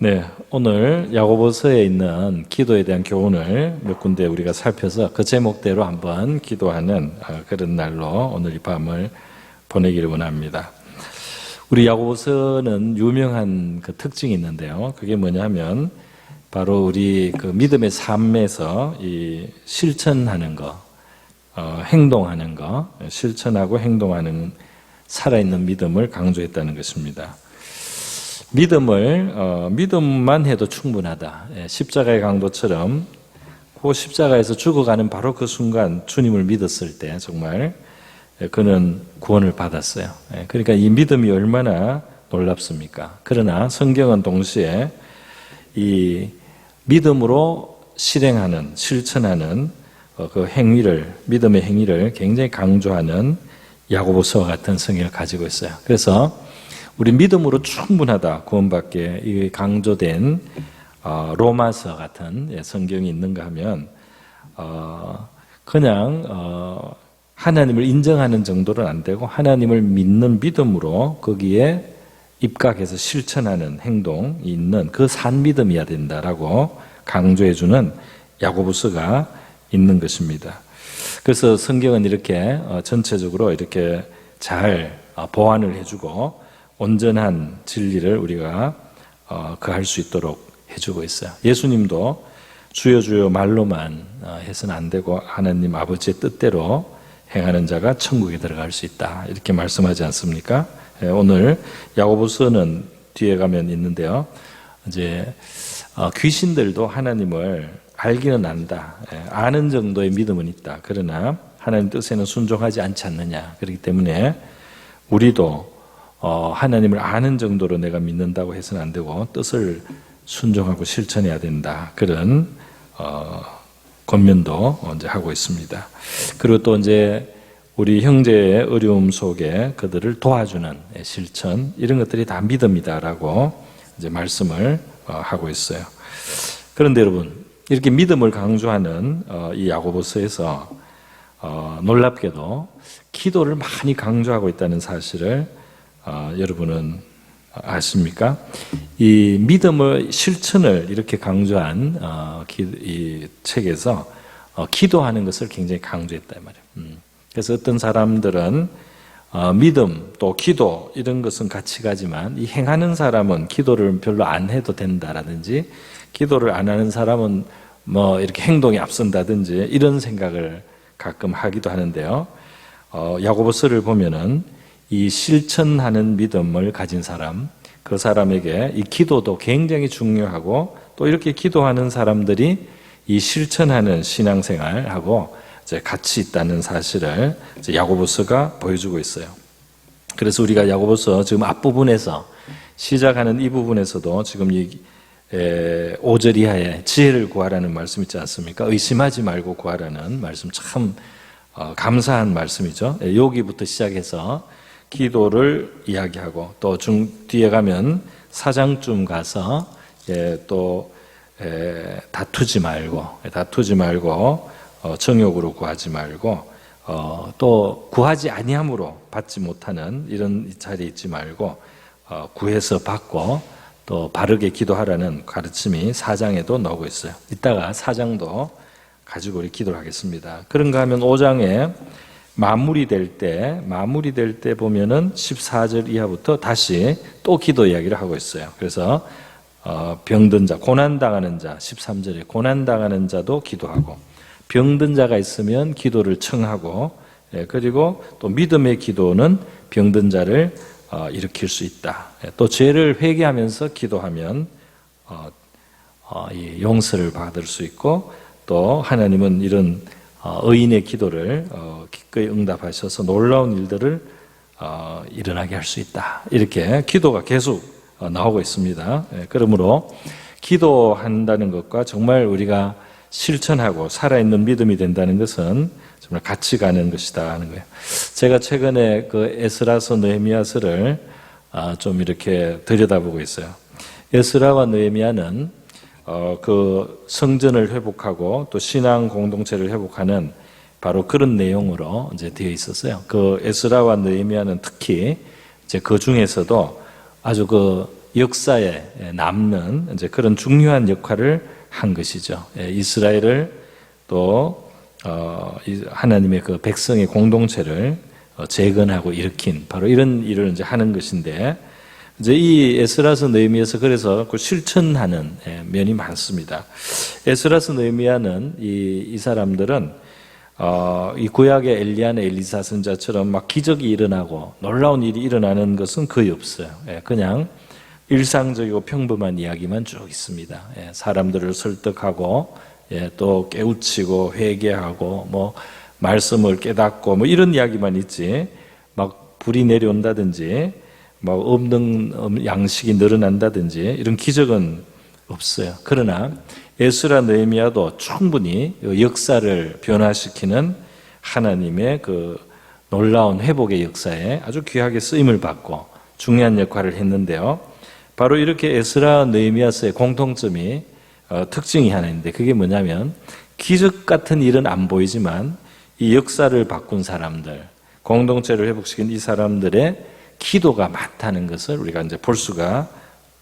네, 오늘 야고보서에 있는 기도에 대한 교훈을 몇 군데 우리가 살펴서 그 제목대로 한번 기도하는 그런 날로 오늘 이 밤을 보내기를 원합니다. 우리 야고보서는 유명한 그 특징이 있는데요. 그게 뭐냐면 바로 우리 그 믿음의 삶에서 이 실천하는 거, 행동하는 거, 실천하고 행동하는 살아있는 믿음을 강조했다는 것입니다. 믿음만 해도 충분하다. 십자가의 강도처럼 그 십자가에서 죽어가는 바로 그 순간 주님을 믿었을 때 정말 그는 구원을 받았어요. 그러니까 이 믿음이 얼마나 놀랍습니까? 그러나 성경은 동시에 이 믿음으로 실천하는 그 행위를, 믿음의 행위를 굉장히 강조하는 야고보서와 같은 성경을 가지고 있어요. 그래서 우리 믿음으로 충분하다, 구원받기에 강조된 로마서 같은 성경이 있는가 하면 그냥 하나님을 인정하는 정도는 안 되고 하나님을 믿는 믿음으로 거기에 입각해서 실천하는 행동이 있는 그 산 믿음이어야 된다라고 강조해주는 야고보서가 있는 것입니다. 그래서 성경은 이렇게 전체적으로 이렇게 잘 보완을 해주고 온전한 진리를 우리가 그할 수 있도록 해주고 있어요. 예수님도 주여 주여 말로만 해서는 안 되고 하나님 아버지의 뜻대로 행하는 자가 천국에 들어갈 수 있다, 이렇게 말씀하지 않습니까? 오늘 야고보서는 뒤에 가면 있는데요. 이제 귀신들도 하나님을 알기는 안다, 아는 정도의 믿음은 있다. 그러나 하나님 뜻에는 순종하지 않지 않느냐. 그렇기 때문에 우리도 하나님을 아는 정도로 내가 믿는다고 해서는 안 되고 뜻을 순종하고 실천해야 된다. 그런 권면도 이제 하고 있습니다. 그리고 또 이제 우리 형제의 어려움 속에 그들을 도와주는 실천, 이런 것들이 다 믿음이다라고 이제 말씀을 하고 있어요. 그런데 여러분, 이렇게 믿음을 강조하는 이 야고보서에서 놀랍게도 기도를 많이 강조하고 있다는 사실을 여러분은 아십니까? 이 믿음의 실천을 이렇게 강조한 이 책에서 기도하는 것을 굉장히 강조했다 이 말이에요. 그래서 어떤 사람들은 믿음 또 기도 이런 것은 같이 가지만 이 행하는 사람은 기도를 별로 안 해도 된다라든지 기도를 안 하는 사람은 뭐 이렇게 행동이 앞선다든지 이런 생각을 가끔 하기도 하는데요. 야고보서를 보면은 이 실천하는 믿음을 가진 사람, 그 사람에게 이 기도도 굉장히 중요하고 또 이렇게 기도하는 사람들이 이 실천하는 신앙생활하고 이제 같이 있다는 사실을 이제 야고보서가 보여주고 있어요. 그래서 우리가 야고보서 지금 앞부분에서 시작하는 이 부분에서도 지금 이 5절 이하에 지혜를 구하라는 말씀 있지 않습니까? 의심하지 말고 구하라는 말씀, 참 감사한 말씀이죠. 여기부터 시작해서 기도를 이야기하고 또 뒤에 가면 4장쯤 가서 또 다투지 말고 정욕으로 구하지 말고 또 구하지 아니함으로 받지 못하는 이런 자리에 있지 말고 구해서 받고 또 바르게 기도하라는 가르침이 4장에도 나오고 있어요. 이따가 4장도 가지고 우리 기도를 하겠습니다. 그런가 하면 5장에 마무리될 때 보면은 14절 이하부터 다시 또 기도 이야기를 하고 있어요. 그래서 병든 자, 고난당하는 자, 13절에 고난당하는 자도 기도하고 병든 자가 있으면 기도를 청하고 그리고 또 믿음의 기도는 병든 자를 일으킬 수 있다. 또 죄를 회개하면서 기도하면 용서를 받을 수 있고 또 하나님은 이런 의인의 기도를 기꺼이 응답하셔서 놀라운 일들을 일어나게 할 수 있다. 이렇게 기도가 계속 나오고 있습니다. 그러므로 기도한다는 것과 정말 우리가 실천하고 살아있는 믿음이 된다는 것은 정말 같이 가는 것이다 하는 거예요. 제가 최근에 그 에스라서 느헤미야서를 좀 이렇게 들여다보고 있어요. 에스라와 느헤미야는 그 성전을 회복하고 또 신앙 공동체를 회복하는 바로 그런 내용으로 이제 되어 있었어요. 그 에스라와 느헤미야는 특히 이제 그 중에서도 아주 그 역사에 남는 이제 그런 중요한 역할을 한 것이죠. 이스라엘을 또 하나님의 그 백성의 공동체를 재건하고 일으킨 바로 이런 일을 이제 하는 것인데, 이제 이 에스라서 느헤미야서 그래서 그 실천하는 면이 많습니다. 에스라서 느헤미야는 이 사람들은 이 구약의 엘리야나 엘리사 선자처럼 막 기적이 일어나고 놀라운 일이 일어나는 것은 거의 없어요. 그냥 일상적이고 평범한 이야기만 쭉 있습니다. 사람들을 설득하고 또 깨우치고 회개하고 뭐 말씀을 깨닫고 뭐 이런 이야기만 있지, 막 불이 내려온다든지 막 없는 양식이 늘어난다든지 이런 기적은 없어요. 그러나 에스라 느헤미야도 충분히 역사를 변화시키는 하나님의 그 놀라운 회복의 역사에 아주 귀하게 쓰임을 받고 중요한 역할을 했는데요. 바로 이렇게 에스라 느헤미야서의 공통점이 특징이 하나 있는데, 그게 뭐냐면 기적 같은 일은 안 보이지만 이 역사를 바꾼 사람들, 공동체를 회복시킨 이 사람들의 기도가 많다는 것을 우리가 이제 볼 수가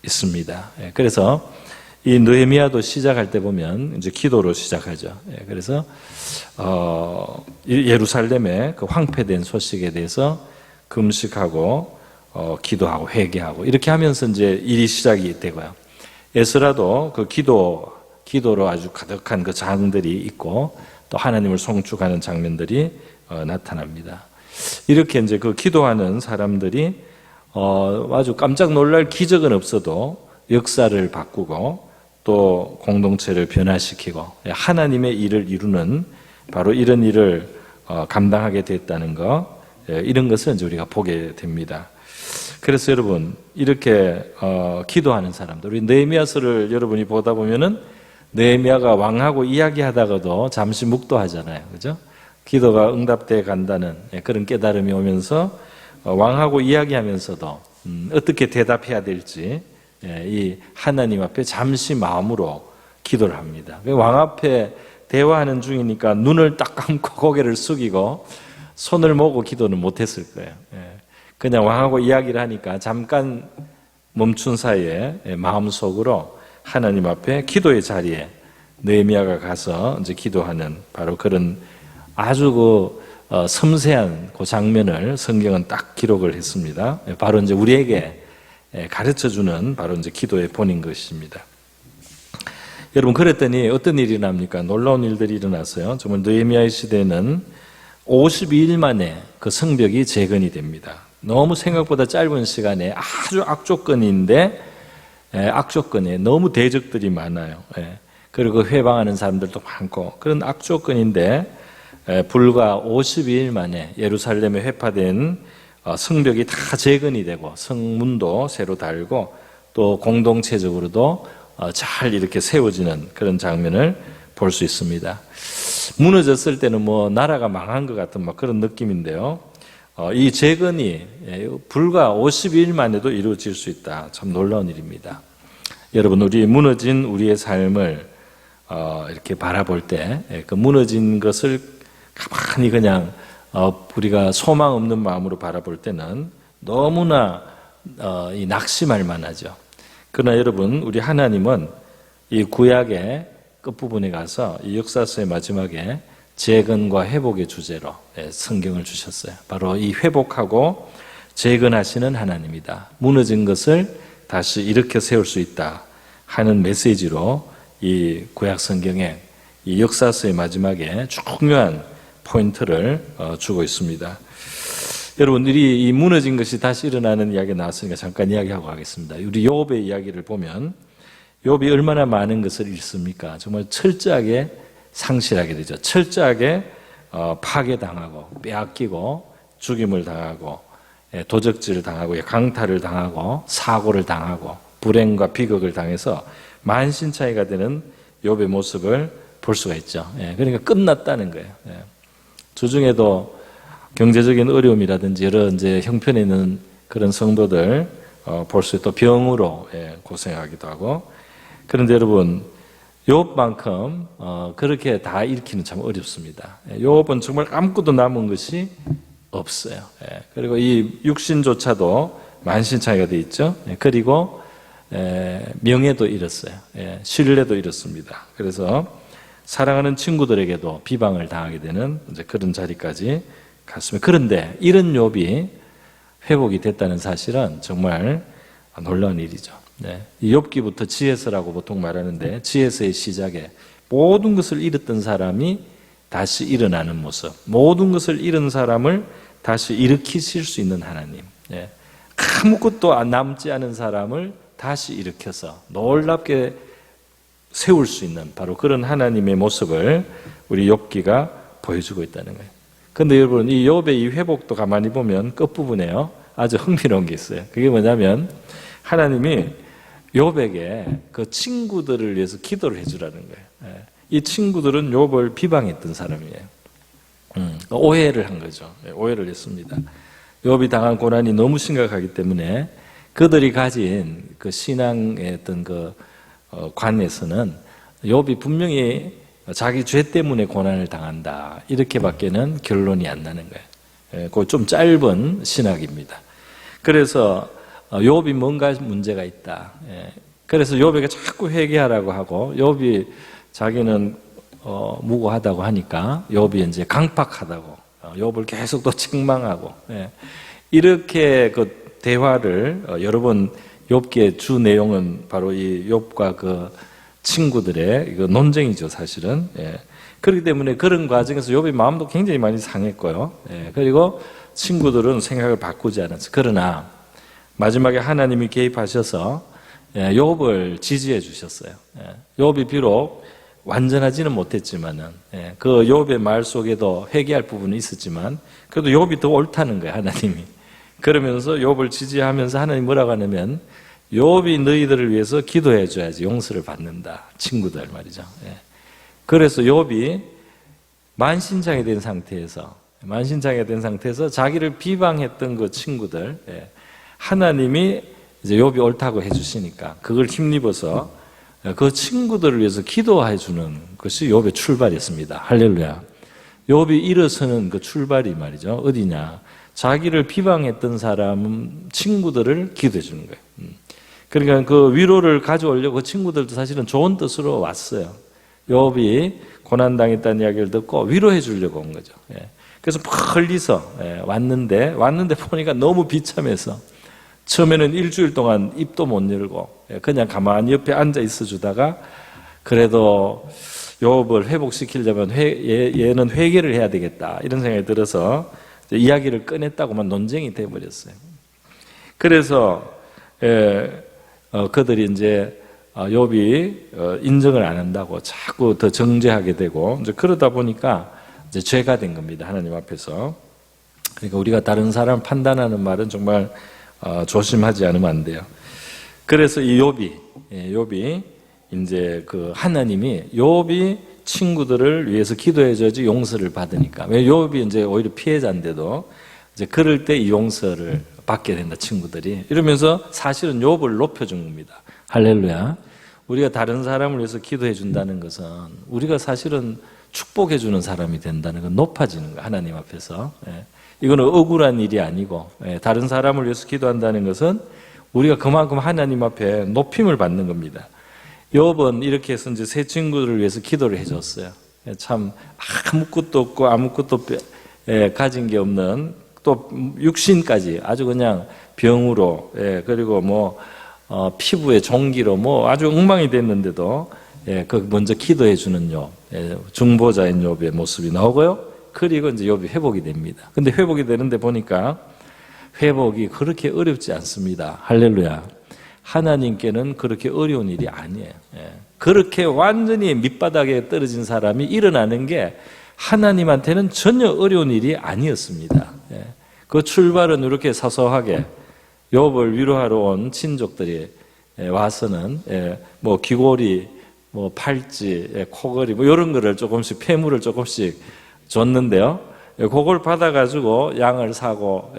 있습니다. 그래서 이 느헤미야도 시작할 때 보면 이제 기도로 시작하죠. 그래서 예루살렘의 그 황폐된 소식에 대해서 금식하고 기도하고 회개하고 이렇게 하면서 이제 일이 시작이 되고요. 에스라도 그 기도로 아주 가득한 그 장들이 있고 또 하나님을 송축하는 장면들이 나타납니다. 이렇게 이제 그 기도하는 사람들이 아주 깜짝 놀랄 기적은 없어도 역사를 바꾸고 또 공동체를 변화시키고 하나님의 일을 이루는 바로 이런 일을 감당하게 됐다는 것, 이런 것을 이제 우리가 보게 됩니다. 그래서 여러분, 이렇게 기도하는 사람들, 우리 느헤미야서를 여러분이 보다 보면은 느헤미야가 왕하고 이야기하다가도 잠시 묵도하잖아요, 그죠? 기도가 응답돼 간다는 그런 깨달음이 오면서 왕하고 이야기하면서도 어떻게 대답해야 될지 이 하나님 앞에 잠시 마음으로 기도를 합니다. 왕 앞에 대화하는 중이니까 눈을 딱 감고 고개를 숙이고 손을 모으고 기도는 못했을 거예요. 그냥 왕하고 이야기를 하니까 잠깐 멈춘 사이에 마음속으로 하나님 앞에 기도의 자리에 느헤미야가 가서 이제 기도하는 바로 그런 아주 그 섬세한 그 장면을 성경은 딱 기록을 했습니다. 바로 이제 우리에게 가르쳐 주는 바로 이제 기도의 본인 것입니다. 여러분, 그랬더니 어떤 일이 일어납니까? 놀라운 일들이 일어났어요. 정말 느헤미야의 시대는 52일 만에 그 성벽이 재건이 됩니다. 너무 생각보다 짧은 시간에 아주 악조건인데 악조건에 너무 대적들이 많아요. 그리고 회방하는 사람들도 많고 그런 악조건인데 불과 52일 만에 예루살렘에 회파된 성벽이 다 재건이 되고 성문도 새로 달고 또 공동체적으로도 잘 이렇게 세워지는 그런 장면을 볼 수 있습니다. 무너졌을 때는 뭐 나라가 망한 것 같은 막 그런 느낌인데요. 이 재건이 불과 52일 만에도 이루어질 수 있다. 참 놀라운 일입니다. 여러분, 우리 무너진 우리의 삶을 이렇게 바라볼 때 그 무너진 것을 가만히 그냥 우리가 소망 없는 마음으로 바라볼 때는 너무나 낙심할 만하죠. 그러나 여러분, 우리 하나님은 이 구약의 끝부분에 가서 이 역사서의 마지막에 재건과 회복의 주제로 성경을 주셨어요. 바로 이 회복하고 재건하시는 하나님이다. 무너진 것을 다시 일으켜 세울 수 있다 하는 메시지로 이 구약 성경에 이 역사서의 마지막에 중요한 포인트를 주고 있습니다. 여러분들이 이 무너진 것이 다시 일어나는 이야기가 나왔으니까 잠깐 이야기하고 가겠습니다. 우리 욥의 이야기를 보면 욥이 얼마나 많은 것을 잃습니까? 정말 철저하게 상실하게 되죠. 철저하게 파괴당하고 빼앗기고 죽임을 당하고 도적질을 당하고 강탈을 당하고 사고를 당하고 불행과 비극을 당해서 만신창이가 되는 욥의 모습을 볼 수가 있죠. 그러니까 끝났다는 거예요. 주중에도 경제적인 어려움이라든지 여러 이제 형편에 있는 그런 성도들 볼 수 있고 또 병으로 고생하기도 하고. 그런데 여러분, 욥만큼 그렇게 다 읽기는 참 어렵습니다. 욥은 정말 아무것도 남은 것이 없어요. 그리고 이 육신조차도 만신창이가 돼 있죠. 그리고 명예도 잃었어요. 신뢰도 잃었습니다. 그래서 사랑하는 친구들에게도 비방을 당하게 되는 이제 그런 자리까지 갔습니다. 그런데 이런 욥이 회복이 됐다는 사실은 정말 놀라운 일이죠. 이 욥기부터 지혜서라고 보통 말하는데 지혜서의 시작에 모든 것을 잃었던 사람이 다시 일어나는 모습, 모든 것을 잃은 사람을 다시 일으키실 수 있는 하나님, 아무것도 남지 않은 사람을 다시 일으켜서 놀랍게 세울 수 있는 바로 그런 하나님의 모습을 우리 욥기가 보여주고 있다는 거예요. 그런데 여러분, 이 욥의 이 회복도 가만히 보면 끝부분에요, 아주 흥미로운 게 있어요. 그게 뭐냐면 하나님이 욥에게 그 친구들을 위해서 기도를 해주라는 거예요. 이 친구들은 욥을 비방했던 사람이에요. 오해를 한 거죠. 오해를 했습니다. 욥이 당한 고난이 너무 심각하기 때문에 그들이 가진 그 신앙의 어떤 그 관에서는 욥이 분명히 자기 죄 때문에 고난을 당한다, 이렇게밖에는 결론이 안 나는 거예요. 그 좀 짧은 신학입니다. 그래서 욥이 뭔가 문제가 있다. 그래서 욥에게 자꾸 회개하라고 하고, 욥이 자기는 무고하다고 하니까 욥이 이제 강팍하다고, 욥을 계속 또 책망하고, 이렇게 그 대화를 여러 번, 욥기의 주 내용은 바로 이 욥과 그 친구들의 그 논쟁이죠, 사실은. 그렇기 때문에 그런 과정에서 욥의 마음도 굉장히 많이 상했고요. 그리고 친구들은 생각을 바꾸지 않았어요. 그러나 마지막에 하나님이 개입하셔서 욥을 지지해 주셨어요. 욥이 비록 완전하지는 못했지만은, 그 욥의 말 속에도 회개할 부분이 있었지만 그래도 욥이 더 옳다는 거예요, 하나님이. 그러면서 욥을 지지하면서 하나님 뭐라고 하냐면, 욥이 너희들을 위해서 기도해 줘야지 용서를 받는다, 친구들 말이죠. 그래서 욥이 만신창이 된 상태에서 자기를 비방했던 그 친구들, 하나님이 이제 욥이 옳다고 해주시니까 그걸 힘입어서 그 친구들을 위해서 기도해 주는 것이 욥의 출발이었습니다. 할렐루야. 욥이 일어서는 그 출발이 말이죠, 어디냐, 자기를 비방했던 사람 친구들을 기도해 주는 거예요. 그러니까 그 위로를 가져오려고 그 친구들도 사실은 좋은 뜻으로 왔어요. 욥이 고난당했다는 이야기를 듣고 위로해 주려고 온 거죠. 그래서 멀리서 왔는데 보니까 너무 비참해서 처음에는 일주일 동안 입도 못 열고 그냥 가만히 옆에 앉아 있어 주다가, 그래도 욥을 회복시키려면 얘는 회개를 해야 되겠다, 이런 생각이 들어서 이야기를 꺼냈다고만 논쟁이 돼버렸어요. 그래서 그들이 이제 욥이 인정을 안 한다고 자꾸 더 정죄하게 되고, 이제 그러다 보니까 이제 죄가 된 겁니다, 하나님 앞에서. 그러니까 우리가 다른 사람 판단하는 말은 정말 조심하지 않으면 안 돼요. 그래서 이 욥이 이제 그 하나님이 욥이 친구들을 위해서 기도해줘야지 용서를 받으니까, 왜 욥이 이제 오히려 피해자인데도 이제 그럴 때 이 용서를 받게 된다, 친구들이. 이러면서 사실은 욥을 높여준 겁니다. 할렐루야. 우리가 다른 사람을 위해서 기도해 준다는 것은 우리가 사실은 축복해 주는 사람이 된다는 건, 높아지는 거야, 하나님 앞에서. 이거는 억울한 일이 아니고, 다른 사람을 위해서 기도한다는 것은 우리가 그만큼 하나님 앞에 높임을 받는 겁니다. 욥은 이렇게 해서 이제 세 친구들을 위해서 기도를 해줬어요. 참 아무것도 없고 아무것도 가진 게 없는, 또 육신까지 아주 그냥 병으로, 그리고 뭐 피부에 종기로 뭐 아주 엉망이 됐는데도 그 먼저 기도해 주는 욥, 중보자인 욥의 모습이 나오고요. 그리고 이제 욥이 회복이 됩니다. 근데 회복이 되는데 보니까 회복이 그렇게 어렵지 않습니다. 할렐루야. 하나님께는 그렇게 어려운 일이 아니에요. 그렇게 완전히 밑바닥에 떨어진 사람이 일어나는 게 하나님한테는 전혀 어려운 일이 아니었습니다. 그 출발은 이렇게 사소하게 욥을 위로하러 온 친족들이 와서는 뭐 귀고리, 뭐 팔찌, 코걸이, 뭐 이런 거를 조금씩, 폐물을 조금씩 줬는데요. 그걸 받아가지고 양을 사고,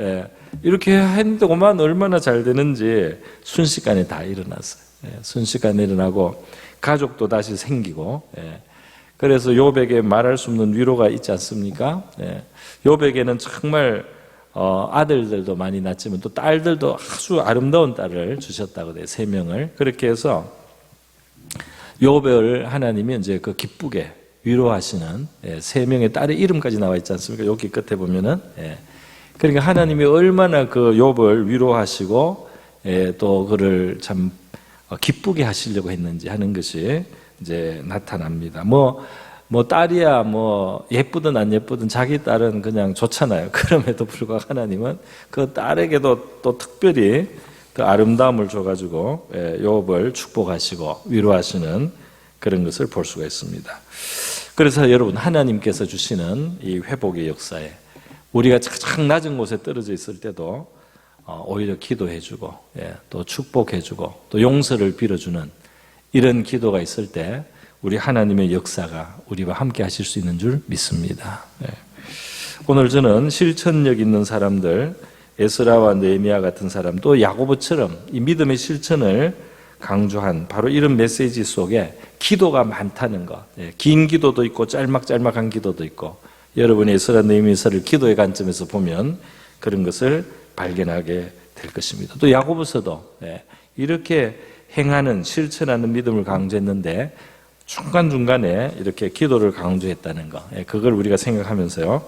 이렇게 했는데 그만 얼마나 잘 되는지 순식간에 다 일어났어요. 순식간에 일어나고 가족도 다시 생기고, 그래서 욥에게 말할 수 없는 위로가 있지 않습니까? 욥에게는 정말 아들들도 많이 낳지만 또 딸들도 아주 아름다운 딸을 주셨다고 돼요. 3명을. 그렇게 해서 욥을 하나님이 이제 그 기쁘게 위로하시는 3명의 딸의 이름까지 나와 있지 않습니까? 여기 끝에 보면은. 그러니까 하나님이 얼마나 그 욥을 위로하시고 또 그를 참 기쁘게 하시려고 했는지 하는 것이 이제 나타납니다. 뭐 딸이야 예쁘든 안 예쁘든 자기 딸은 그냥 좋잖아요. 그럼에도 불구하고 하나님은 그 딸에게도 또 특별히 그 아름다움을 줘가지고 욥을 축복하시고 위로하시는 그런 것을 볼 수가 있습니다. 그래서 여러분, 하나님께서 주시는 이 회복의 역사에 우리가 가장 낮은 곳에 떨어져 있을 때도 오히려 기도해주고 또 축복해주고 또 용서를 빌어주는 이런 기도가 있을 때 우리 하나님의 역사가 우리와 함께 하실 수 있는 줄 믿습니다. 오늘 저는 실천력 있는 사람들, 에스라와 느헤미야 같은 사람, 또 야고보처럼 이 믿음의 실천을 강조한 바로 이런 메시지 속에 기도가 많다는 것, 긴 기도도 있고 짤막짤막한 기도도 있고, 여러분이 에스라 느헤미야서를 기도의 관점에서 보면 그런 것을 발견하게 될 것입니다. 또 야고보서도 이렇게 행하는, 실천하는 믿음을 강조했는데 중간중간에 이렇게 기도를 강조했다는 것, 그걸 우리가 생각하면서요,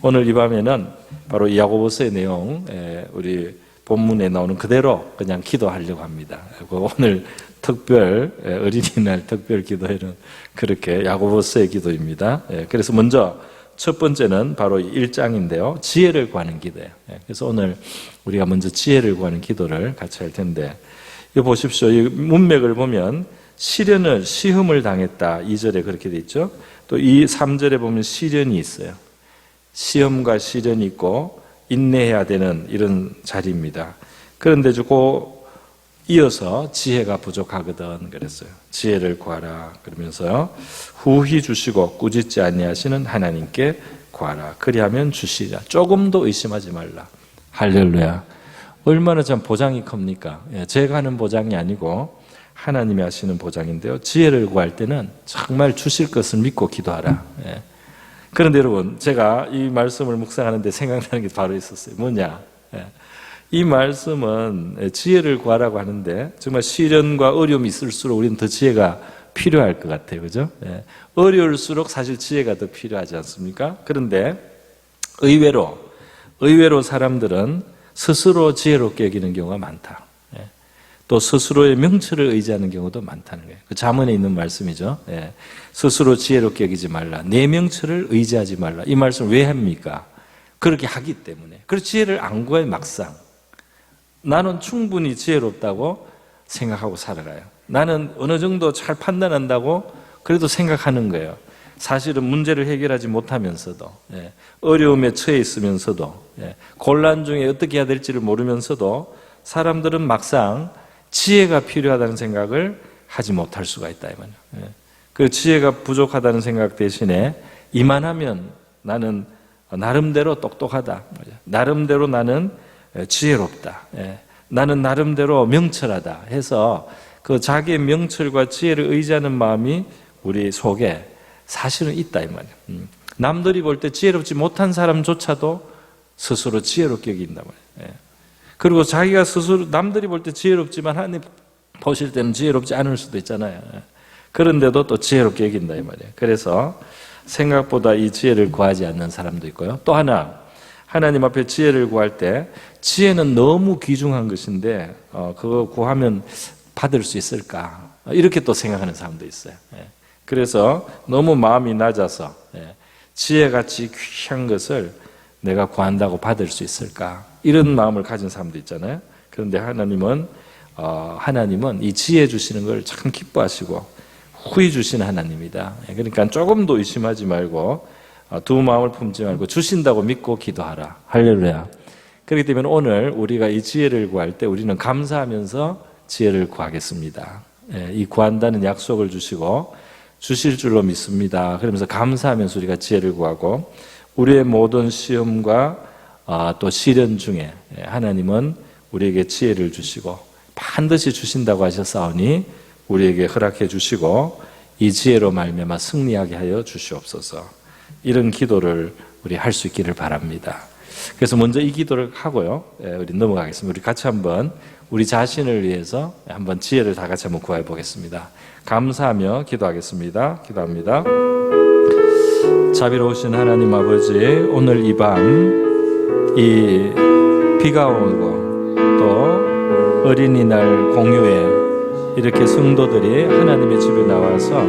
오늘 이 밤에는 바로 야고보서의 내용, 우리 본문에 나오는 그대로 그냥 기도하려고 합니다. 오늘 특별 어린이날 특별 기도회는 그렇게 야고보서의 기도입니다. 그래서 먼저 첫 번째는 바로 1장인데요. 지혜를 구하는 기도예요. 그래서 오늘 우리가 먼저 지혜를 구하는 기도를 같이 할 텐데, 이거 보십시오. 이 문맥을 보면 시험을 당했다. 2절에 그렇게 돼 있죠. 또 이 3절에 보면 시련이 있어요. 시험과 시련이 있고 인내해야 되는 이런 자리입니다. 그런데 이어서 지혜가 부족하거든 그랬어요. 지혜를 구하라 그러면서요, 후히 주시고 꾸짖지 아니하시는 하나님께 구하라. 그리하면 주시리라. 조금도 의심하지 말라. 할렐루야. 얼마나 참 보장이 큽니까? 제가 하는 보장이 아니고 하나님이 하시는 보장인데요, 지혜를 구할 때는 정말 주실 것을 믿고 기도하라. 그런데 여러분, 제가 이 말씀을 묵상하는데 생각나는 게 바로 있었어요. 뭐냐? 이 말씀은 지혜를 구하라고 하는데 정말 시련과 어려움이 있을수록 우리는 더 지혜가 필요할 것 같아요. 그죠? 어려울수록 사실 지혜가 더 필요하지 않습니까? 그런데 의외로 사람들은 스스로 지혜롭게 여기는 경우가 많다. 또 스스로의 명철을 의지하는 경우도 많다는 거예요. 그 잠언에 있는 말씀이죠. 스스로 지혜롭게 여기지 말라. 내 명철을 의지하지 말라. 이 말씀을 왜 합니까? 그렇게 하기 때문에. 그래서 지혜를 안 구해 막상. 나는 충분히 지혜롭다고 생각하고 살아가요. 나는 어느 정도 잘 판단한다고 그래도 생각하는 거예요. 사실은 문제를 해결하지 못하면서도, 어려움에 처해 있으면서도, 곤란 중에 어떻게 해야 될지를 모르면서도 사람들은 막상 지혜가 필요하다는 생각을 하지 못할 수가 있다 이 말이에요. 그 지혜가 부족하다는 생각 대신에 이만하면 나는 나름대로 똑똑하다, 나름대로 나는 지혜롭다, 나는 나름대로 명철하다 해서 그 자기의 명철과 지혜를 의지하는 마음이 우리 속에 사실은 있다 이 말이에요. 남들이 볼 때 지혜롭지 못한 사람조차도 스스로 지혜롭게 여긴단 말이에요. 그리고 자기가 스스로 남들이 볼 때 지혜롭지만 하나님 보실 때는 지혜롭지 않을 수도 있잖아요. 그런데도 또 지혜롭게 여긴다 이 말이에요. 그래서 생각보다 이 지혜를 구하지 않는 사람도 있고요. 또 하나, 하나님 앞에 지혜를 구할 때 지혜는 너무 귀중한 것인데 그거 구하면 받을 수 있을까? 이렇게 또 생각하는 사람도 있어요. 그래서 너무 마음이 낮아서 지혜같이 귀한 것을 내가 구한다고 받을 수 있을까? 이런 마음을 가진 사람도 있잖아요. 그런데 하나님은 이 지혜 주시는 걸 참 기뻐하시고 후히 주시는 하나님이다. 그러니까 조금도 의심하지 말고 두 마음을 품지 말고 주신다고 믿고 기도하라. 할렐루야. 그렇기 때문에 오늘 우리가 이 지혜를 구할 때 우리는 감사하면서 지혜를 구하겠습니다. 이 구한다는 약속을 주시고 주실 줄로 믿습니다. 그러면서 감사하면서 우리가 지혜를 구하고 우리의 모든 시험과 또 시련 중에 하나님은 우리에게 지혜를 주시고 반드시 주신다고 하셨사오니 우리에게 허락해 주시고 이 지혜로 말미암아 승리하게 하여 주시옵소서. 이런 기도를 우리 할 수 있기를 바랍니다. 그래서 먼저 이 기도를 하고요. 우리 넘어가겠습니다. 우리 같이 한번 우리 자신을 위해서 한번 지혜를 다 같이 한번 구해 보겠습니다. 감사하며 기도하겠습니다. 기도합니다. 자비로우신 하나님 아버지, 오늘 이 밤 이 비가 오고 또 어린이날 공유에 이렇게 성도들이 하나님의 집에 나와서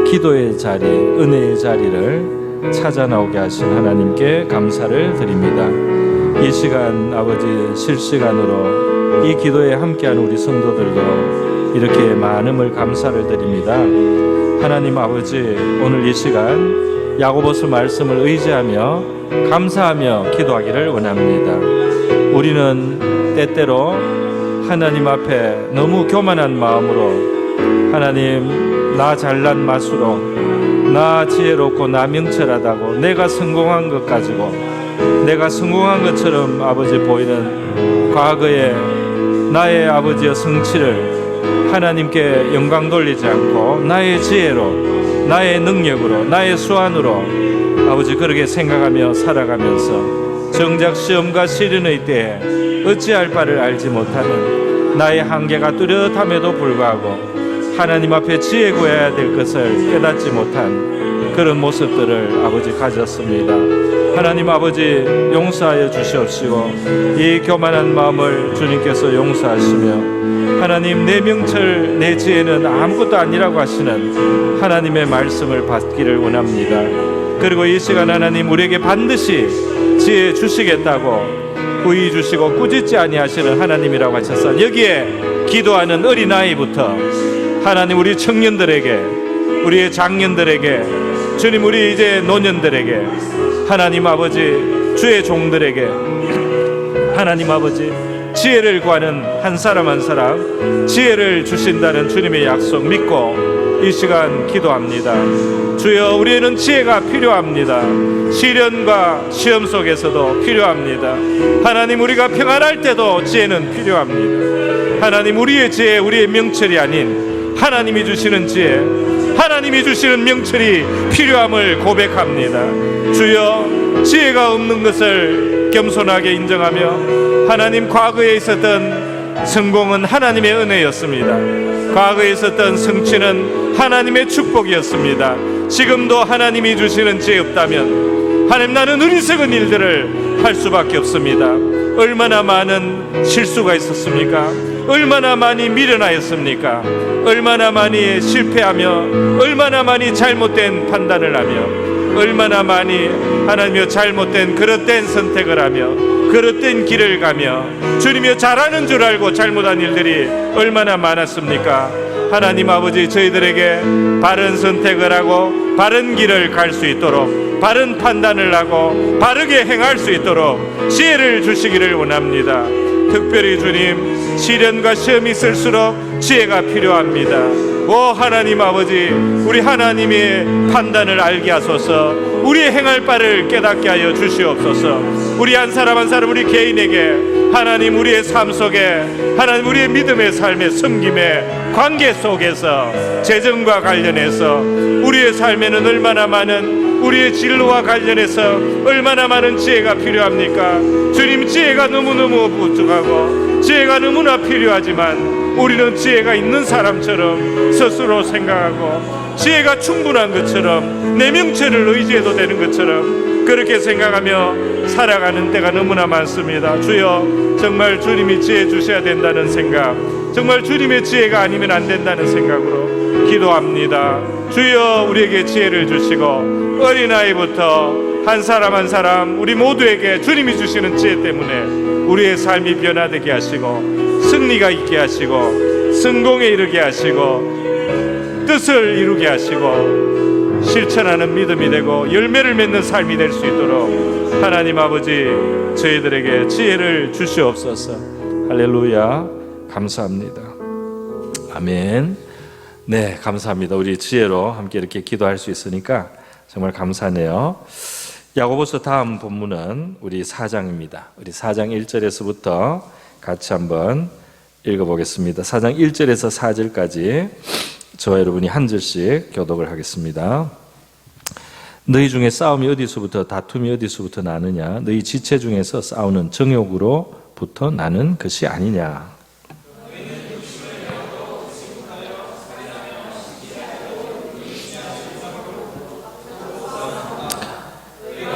기도의 자리, 은혜의 자리를 찾아 나오게 하신 하나님께 감사를 드립니다. 이 시간 아버지 실시간으로 이 기도에 함께하는 우리 성도들도 이렇게 많음을 감사를 드립니다. 하나님 아버지, 오늘 이 시간 야고보서 말씀을 의지하며 감사하며 기도하기를 원합니다. 우리는 때때로 하나님 앞에 너무 교만한 마음으로 하나님, 나 잘난 맛으로, 나 지혜롭고 나 명철하다고 내가 성공한 것 가지고 내가 성공한 것처럼 아버지 보이는 과거의 나의 아버지의 성취를 하나님께 영광 돌리지 않고 나의 지혜로, 나의 능력으로, 나의 수완으로 아버지 그렇게 생각하며 살아가면서 정작 시험과 시련의 때에 어찌할 바를 알지 못하는 나의 한계가 뚜렷함에도 불구하고 하나님 앞에 지혜 구해야 될 것을 깨닫지 못한 그런 모습들을 아버지 가졌습니다. 하나님 아버지 용서하여 주시옵시고 이 교만한 마음을 주님께서 용서하시며 하나님, 내 명철 내 지혜는 아무것도 아니라고 하시는 하나님의 말씀을 받기를 원합니다. 그리고 이 시간 하나님, 우리에게 반드시 지혜 주시겠다고 후히 주시고 꾸짖지 아니하시는 하나님이라고 하셔서 여기에 기도하는 어린아이부터 하나님, 우리 청년들에게, 우리의 장년들에게, 주님, 우리 이제 노년들에게, 하나님 아버지 주의 종들에게 하나님 아버지 지혜를 구하는 한 사람 한 사람 지혜를 주신다는 주님의 약속 믿고 이 시간 기도합니다. 주여, 우리에는 지혜가 필요합니다. 시련과 시험 속에서도 필요합니다. 하나님, 우리가 평안할 때도 지혜는 필요합니다. 하나님, 우리의 지혜, 우리의 명철이 아닌 하나님이 주시는 지혜, 하나님이 주시는 명철이 필요함을 고백합니다. 주여, 지혜가 없는 것을 겸손하게 인정하며 하나님, 과거에 있었던 성공은 하나님의 은혜였습니다. 과거에 있었던 성취는 하나님의 축복이었습니다. 지금도 하나님이 주시는 지혜 없다면 하나님, 나는 어리석은 일들을 할 수밖에 없습니다. 얼마나 많은 실수가 있었습니까? 얼마나 많이 미련하였습니까? 얼마나 많이 실패하며 얼마나 많이 잘못된 판단을 하며 얼마나 많이 하나님여 잘못된 그릇된 선택을 하며 그릇된 길을 가며 주님여 잘하는 줄 알고 잘못한 일들이 얼마나 많았습니까? 하나님 아버지, 저희들에게 바른 선택을 하고 바른 길을 갈 수 있도록 바른 판단을 하고 바르게 행할 수 있도록 지혜를 주시기를 원합니다. 특별히 주님, 시련과 시험이 있을수록 지혜가 필요합니다. 오 하나님 아버지, 우리 하나님의 판단을 알게 하소서. 우리의 행할 바를 깨닫게 하여 주시옵소서. 우리 한 사람 한 사람, 우리 개인에게 하나님, 우리의 삶 속에 하나님, 우리의 믿음의 삶의 섬김의 관계 속에서 재정과 관련해서 우리의 삶에는 얼마나 많은 우리의 진로와 관련해서 얼마나 많은 지혜가 필요합니까? 주님, 지혜가 너무너무 부족하고 지혜가 너무나 필요하지만 우리는 지혜가 있는 사람처럼 스스로 생각하고 지혜가 충분한 것처럼 내 명철을 의지해도 되는 것처럼 그렇게 생각하며 살아가는 때가 너무나 많습니다. 주여, 정말 주님이 지혜 주셔야 된다는 생각, 정말 주님의 지혜가 아니면 안 된다는 생각으로 기도합니다. 주여, 우리에게 지혜를 주시고 어린아이부터 한 사람 한 사람 우리 모두에게 주님이 주시는 지혜 때문에 우리의 삶이 변화되게 하시고 승리가 있게 하시고 성공에 이르게 하시고 뜻을 이루게 하시고 실천하는 믿음이 되고 열매를 맺는 삶이 될 수 있도록 하나님 아버지, 저희들에게 지혜를 주시옵소서. 할렐루야. 감사합니다. 아멘. 네, 감사합니다. 우리 지혜로 함께 이렇게 기도할 수 있으니까 정말 감사하네요. 야고보서 다음 본문은 우리 4장입니다. 우리 4장 1절에서부터 같이 한번 읽어보겠습니다. 4장 1절에서 4절까지 저와 여러분이 한 절씩 교독을 하겠습니다. 너희 중에 싸움이 어디서부터 다툼이 어디서부터 나느냐? 너희 지체 중에서 싸우는 정욕으로부터 나는 것이 아니냐?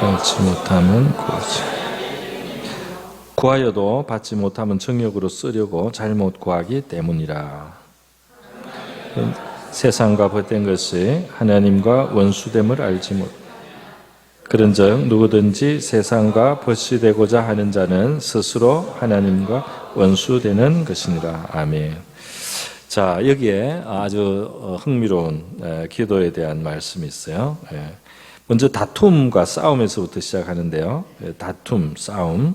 받지 못하면 구하여도 받지 못하면 정욕으로 쓰려고 잘못 구하기 때문이라. 세상과 벗된 것이 하나님과 원수됨을 알지 못. 그런즉 누구든지 세상과 벗이 되고자 하는 자는 스스로 하나님과 원수되는 것이니라. 아멘. 자, 여기에 아주 흥미로운 기도에 대한 말씀이 있어요. 먼저 다툼과 싸움에서부터 시작하는데요. 다툼, 싸움.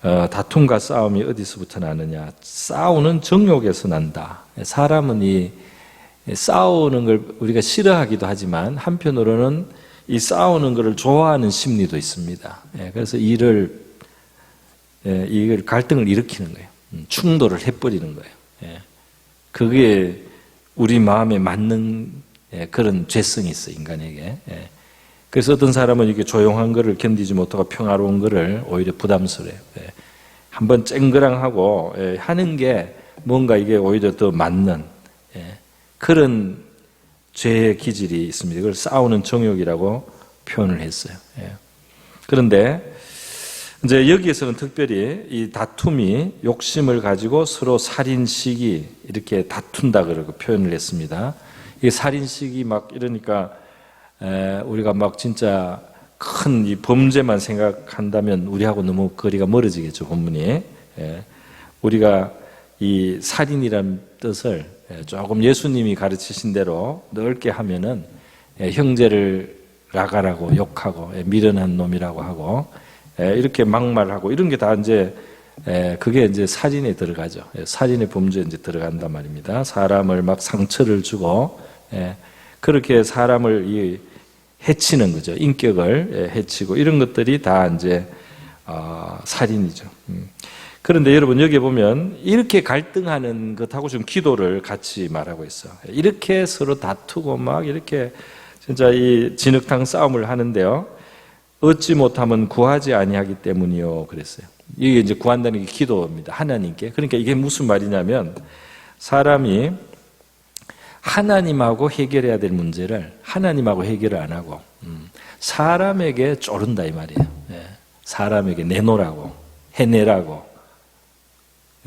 다툼과 싸움이 어디서부터 나느냐? 싸우는 정욕에서 난다. 사람은 이 싸우는 걸 우리가 싫어하기도 하지만 한편으로는 이 싸우는 것을 좋아하는 심리도 있습니다. 그래서 이걸 갈등을 일으키는 거예요. 충돌을 해버리는 거예요. 그게 우리 마음에 맞는 그런 죄성이 있어요, 인간에게. 그래서 어떤 사람은 이렇게 조용한 거를 견디지 못하고 평화로운 거를 오히려 부담스러워요. 한번 쨍그랑하고 하는 게 뭔가 이게 오히려 더 맞는 그런 죄의 기질이 있습니다. 이걸 싸우는 정욕이라고 표현을 했어요. 그런데 이제 여기에서는 특별히 이 다툼이 욕심을 가지고 서로 살인 시기 이렇게 다툰다 그러고 표현을 했습니다. 이게 살인 시기 막 이러니까 우리가 막 진짜 큰 이 범죄만 생각한다면 우리하고 너무 거리가 멀어지겠죠, 본문이. 우리가 이 살인이라는 뜻을 조금 예수님이 가르치신 대로 넓게 하면은 형제를 라가라고 욕하고 미련한 놈이라고 하고 이렇게 막말하고 이런 게 다 이제 그게 이제 살인에 들어가죠. 살인의 범죄에 이제 들어간단 말입니다. 사람을 막 상처를 주고 그렇게 사람을 해치는 거죠. 인격을 해치고 이런 것들이 다 이제 살인이죠. 그런데 여러분 여기 보면 이렇게 갈등하는 것하고 지금 기도를 같이 말하고 있어. 이렇게 서로 다투고 막 이렇게 진짜 이 진흙탕 싸움을 하는데요. 얻지 못하면 구하지 아니하기 때문이요. 그랬어요. 이게 이제 구한다는 게 기도입니다. 하나님께. 그러니까 이게 무슨 말이냐면 사람이 하나님하고 해결해야 될 문제를 하나님하고 해결을 안 하고 사람에게 쪼른다 이 말이에요. 사람에게 내놓으라고 해내라고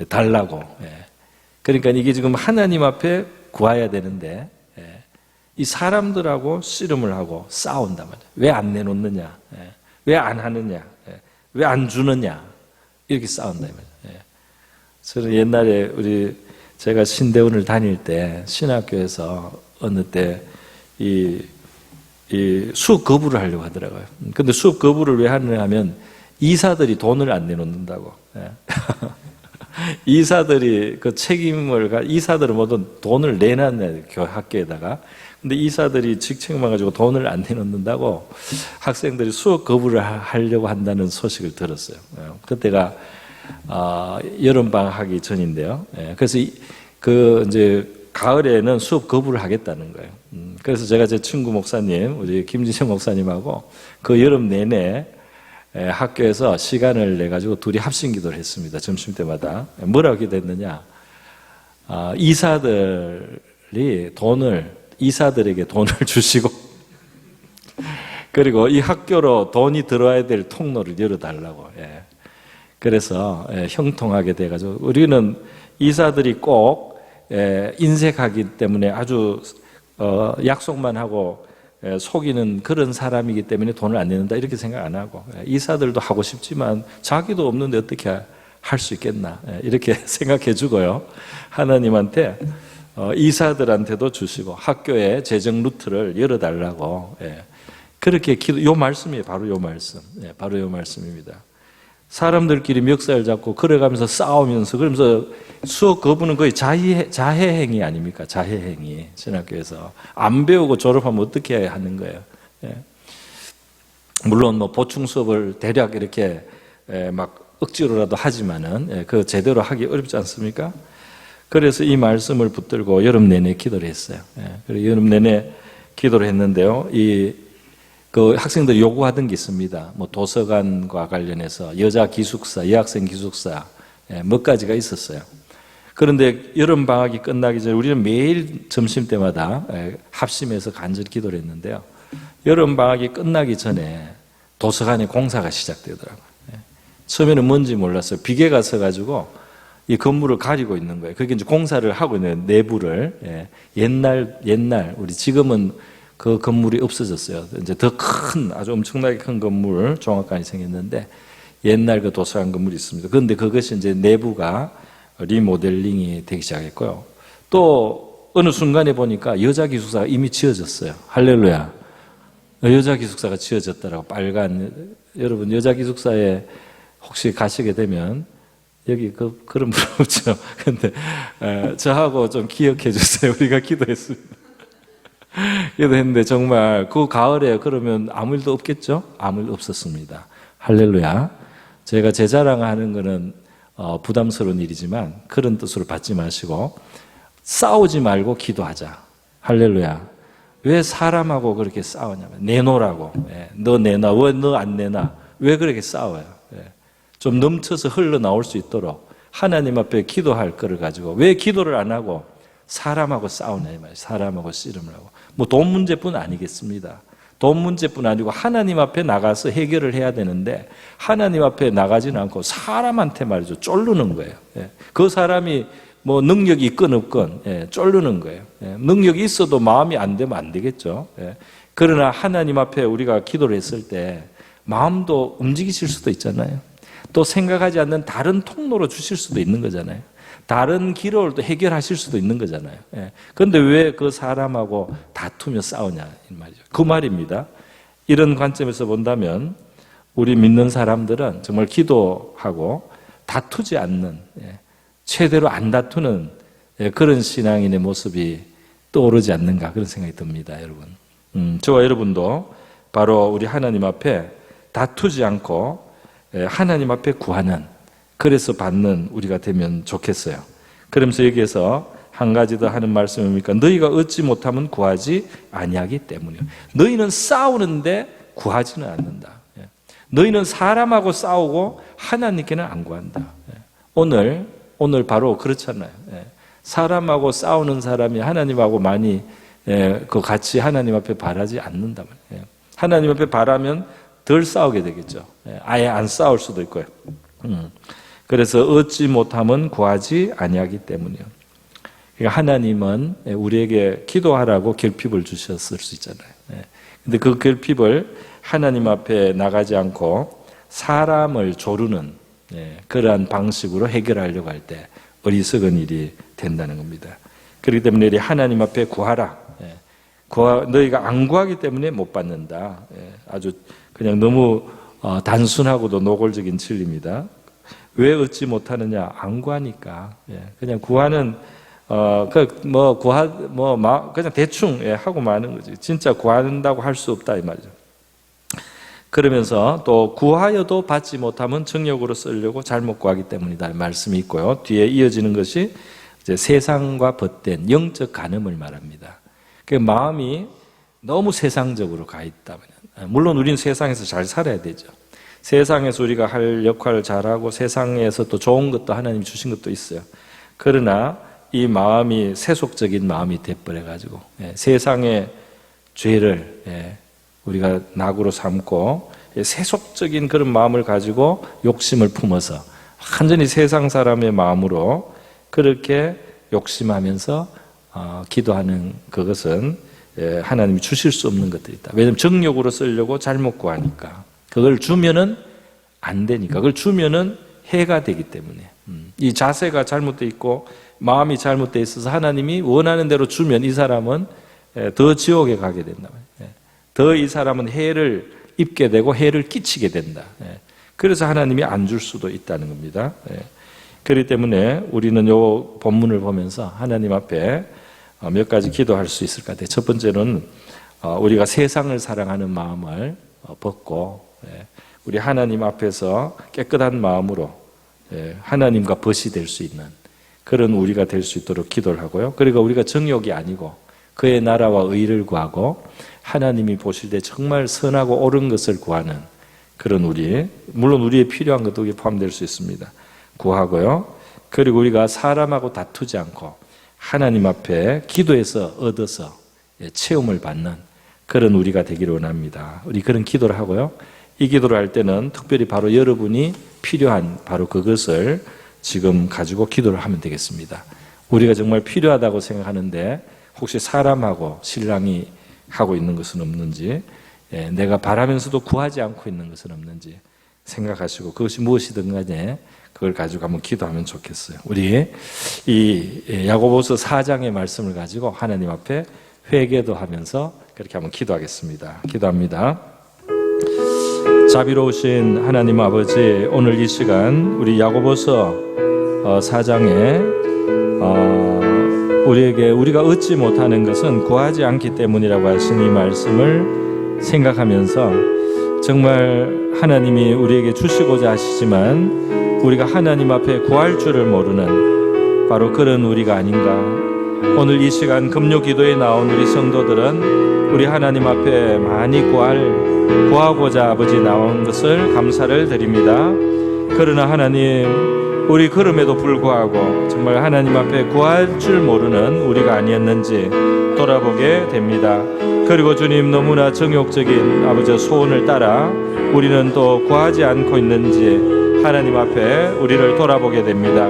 달라고. 그러니까 이게 지금 하나님 앞에 구해야 되는데 이 사람들하고 씨름을 하고 싸운단 말이에요. 왜 안 내놓느냐? 왜 안 하느냐? 왜 안 주느냐? 이렇게 싸운다 이 말이에요. 저는 옛날에 제가 신대원을 다닐 때 신학교에서 어느 때 이 수업 거부를 하려고 하더라고요. 근데 수업 거부를 왜 하느냐 하면 이사들이 돈을 안 내놓는다고. 이사들이 그 책임을 이사들은 모두 돈을 내놨네 학교에다가. 근데 이사들이 직책만 가지고 돈을 안 내놓는다고 학생들이 수업 거부를 하려고 한다는 소식을 들었어요. 그때가 여름 방학하기 전인데요. 그래서 이제 가을에는 수업 거부를 하겠다는 거예요. 그래서 제가 제 친구 목사님, 우리 김진영 목사님하고 그 여름 내내 학교에서 시간을 내 가지고 둘이 합심 기도를 했습니다. 점심 때마다. 뭐라고 기도했느냐? 이사들에게 돈을 주시고 그리고 이 학교로 돈이 들어와야 될 통로를 열어달라고. 그래서 형통하게 돼가지고 우리는 이사들이 꼭 인색하기 때문에 아주 약속만 하고 속이는 그런 사람이기 때문에 돈을 안 내는다 이렇게 생각 안 하고 이사들도 하고 싶지만 자기도 없는데 어떻게 할 수 있겠나 이렇게 생각해 주고요. 하나님한테 이사들한테도 주시고 학교에 재정 루트를 열어달라고 그렇게 요 말씀이에요. 바로 요 말씀. 바로 요 말씀입니다. 사람들끼리 멱살 잡고 걸어가면서 싸우면서 그러면서 수업 거부는 거의 자해행위 아닙니까? 자해행위. 신학교에서 안 배우고 졸업하면 어떻게 하는 거예요? 물론 뭐 보충 수업을 대략 이렇게 막 억지로라도 하지만은 그 제대로 하기 어렵지 않습니까? 그래서 이 말씀을 붙들고 여름 내내 기도를 했어요. 그리고 여름 내내 기도를 했는데요. 그 학생들이 요구하던 게 있습니다. 뭐 도서관과 관련해서 여자 기숙사, 여학생 기숙사, 몇 가지가 있었어요. 그런데 여름 방학이 끝나기 전에 우리는 매일 점심 때마다 합심해서 간절히 기도를 했는데요. 여름 방학이 끝나기 전에 도서관에 공사가 시작되더라고요. 처음에는 뭔지 몰랐어요. 비계가 서가지고 이 건물을 가리고 있는 거예요. 그게 이제 공사를 하고 있는 내부를. 옛날 우리 지금은 그 건물이 없어졌어요. 이제 더 큰 아주 엄청나게 큰 건물 종합관이 생겼는데 옛날 그 도서관 건물이 있습니다. 그런데 그것이 이제 내부가 리모델링이 되기 시작했고요. 또 어느 순간에 보니까 여자 기숙사가 이미 지어졌어요. 할렐루야. 여자 기숙사가 지어졌더라고. 빨간. 여러분 여자 기숙사에 혹시 가시게 되면 여기 그런 분 없죠. 근데 저하고 좀 기억해 주세요. 우리가 기도했습니다. 기도했는데 정말 그 가을에 그러면 아무 일도 없겠죠? 아무 일 없었습니다. 할렐루야. 제가 제 자랑하는 거는 부담스러운 일이지만 그런 뜻으로 받지 마시고 싸우지 말고 기도하자. 할렐루야. 왜 사람하고 그렇게 싸우냐면 내놓으라고. 너 내놔. 왜 너 안 내놔? 왜 그렇게 싸워요? 좀 넘쳐서 흘러나올 수 있도록 하나님 앞에 기도할 거를 가지고 왜 기도를 안 하고 사람하고 싸우냐 이 말이에요. 사람하고 씨름을 하고. 뭐 돈 문제뿐 아니겠습니다. 돈 문제뿐 아니고 하나님 앞에 나가서 해결을 해야 되는데 하나님 앞에 나가지는 않고 사람한테 말이죠. 쫄르는 거예요. 그 사람이 뭐 능력이 있건 없건 쫄르는 거예요. 능력이 있어도 마음이 안 되면 안 되겠죠. 그러나 하나님 앞에 우리가 기도를 했을 때 마음도 움직이실 수도 있잖아요. 또 생각하지 않는 다른 통로로 주실 수도 있는 거잖아요. 다른 길을 또 해결하실 수도 있는 거잖아요. 그런데 왜 그 사람하고 다투며 싸우냐 이 말이죠. 그 말입니다. 이런 관점에서 본다면 우리 믿는 사람들은 정말 기도하고 다투지 않는, 최대로 안 다투는 그런 신앙인의 모습이 떠오르지 않는가 그런 생각이 듭니다, 여러분. 저와 여러분도 바로 우리 하나님 앞에 다투지 않고 하나님 앞에 구하는, 그래서 받는 우리가 되면 좋겠어요. 그러면서 여기에서 한 가지 더 하는 말씀이 뭡니까? 너희가 얻지 못하면 구하지 아니하기 때문이요. 너희는 싸우는데 구하지는 않는다. 너희는 사람하고 싸우고 하나님께는 안 구한다. 오늘 바로 그렇잖아요. 사람하고 싸우는 사람이 하나님하고 많이 같이 하나님 앞에 바라지 않는다. 하나님 앞에 바라면 덜 싸우게 되겠죠. 아예 안 싸울 수도 있고요. 그래서 얻지 못하면 구하지 아니하기 때문이요. 그러니까 하나님은 우리에게 기도하라고 결핍을 주셨을 수 있잖아요. 근데 그 결핍을 하나님 앞에 나가지 않고 사람을 조르는 그러한 방식으로 해결하려고 할 때 어리석은 일이 된다는 겁니다. 그렇기 때문에 하나님 앞에 구하라. 너희가 안 구하기 때문에 못 받는다. 아주 그냥 너무 단순하고도 노골적인 진리입니다. 왜 얻지 못하느냐? 안 구하니까. 그냥 구하는 그냥 대충 하고 마는 거지. 진짜 구한다고 할 수 없다 이 말이죠. 그러면서 또 구하여도 받지 못하면 정욕으로 쓰려고 잘못 구하기 때문이다 말씀이 있고요. 뒤에 이어지는 것이 이제 세상과 벗된 영적 간음을 말합니다. 그 마음이 너무 세상적으로 가 있다면, 물론 우리는 세상에서 잘 살아야 되죠. 세상에서 우리가 할 역할을 잘하고 세상에서 또 좋은 것도 하나님이 주신 것도 있어요. 그러나 이 마음이 세속적인 마음이 돼버려가지고 세상의 죄를 우리가 낙으로 삼고 세속적인 그런 마음을 가지고 욕심을 품어서 완전히 세상 사람의 마음으로 그렇게 욕심하면서 기도하는 그것은 하나님이 주실 수 없는 것들이다. 왜냐하면 정욕으로 쓰려고 잘못 구하니까. 그걸 주면은 안 되니까. 그걸 주면은 해가 되기 때문에. 이 자세가 잘못되어 있고 마음이 잘못되어 있어서 하나님이 원하는 대로 주면 이 사람은 더 지옥에 가게 된다. 더 이 사람은 해를 입게 되고 해를 끼치게 된다. 그래서 하나님이 안 줄 수도 있다는 겁니다. 그렇기 때문에 우리는 이 본문을 보면서 하나님 앞에 몇 가지 기도할 수 있을 것 같아요. 첫 번째는 우리가 세상을 사랑하는 마음을 벗고 우리 하나님 앞에서 깨끗한 마음으로 하나님과 벗이 될 수 있는 그런 우리가 될 수 있도록 기도를 하고요. 그리고 우리가 정욕이 아니고 그의 나라와 의를 구하고 하나님이 보실 때 정말 선하고 옳은 것을 구하는 그런 우리, 물론 우리의 필요한 것도 여기 포함될 수 있습니다. 구하고요. 그리고 우리가 사람하고 다투지 않고 하나님 앞에 기도해서 얻어서 체험을 받는 그런 우리가 되기를 원합니다. 우리 그런 기도를 하고요. 이 기도를 할 때는 특별히 바로 여러분이 필요한 바로 그것을 지금 가지고 기도를 하면 되겠습니다. 우리가 정말 필요하다고 생각하는데 혹시 사람하고 신랑이 하고 있는 것은 없는지, 내가 바라면서도 구하지 않고 있는 것은 없는지 생각하시고 그것이 무엇이든 간에 그걸 가지고 한번 기도하면 좋겠어요. 우리 이 야고보서 4장의 말씀을 가지고 하나님 앞에 회개도 하면서 그렇게 한번 기도하겠습니다. 기도합니다. 자비로우신 하나님 아버지, 오늘 이 시간 우리 야고보서 4장에 우리에게 우리가 얻지 못하는 것은 구하지 않기 때문이라고 하신 이 말씀을 생각하면서 정말 하나님이 우리에게 주시고자 하시지만 우리가 하나님 앞에 구할 줄을 모르는 바로 그런 우리가 아닌가. 오늘 이 시간 금요 기도에 나온 우리 성도들은 우리 하나님 앞에 많이 구하고자 아버지 나온 것을 감사를 드립니다. 그러나 하나님, 우리 그럼에도 불구하고 정말 하나님 앞에 구할 줄 모르는 우리가 아니었는지 돌아보게 됩니다. 그리고 주님, 너무나 정욕적인 아버지의 소원을 따라 우리는 또 구하지 않고 있는지 하나님 앞에 우리를 돌아보게 됩니다.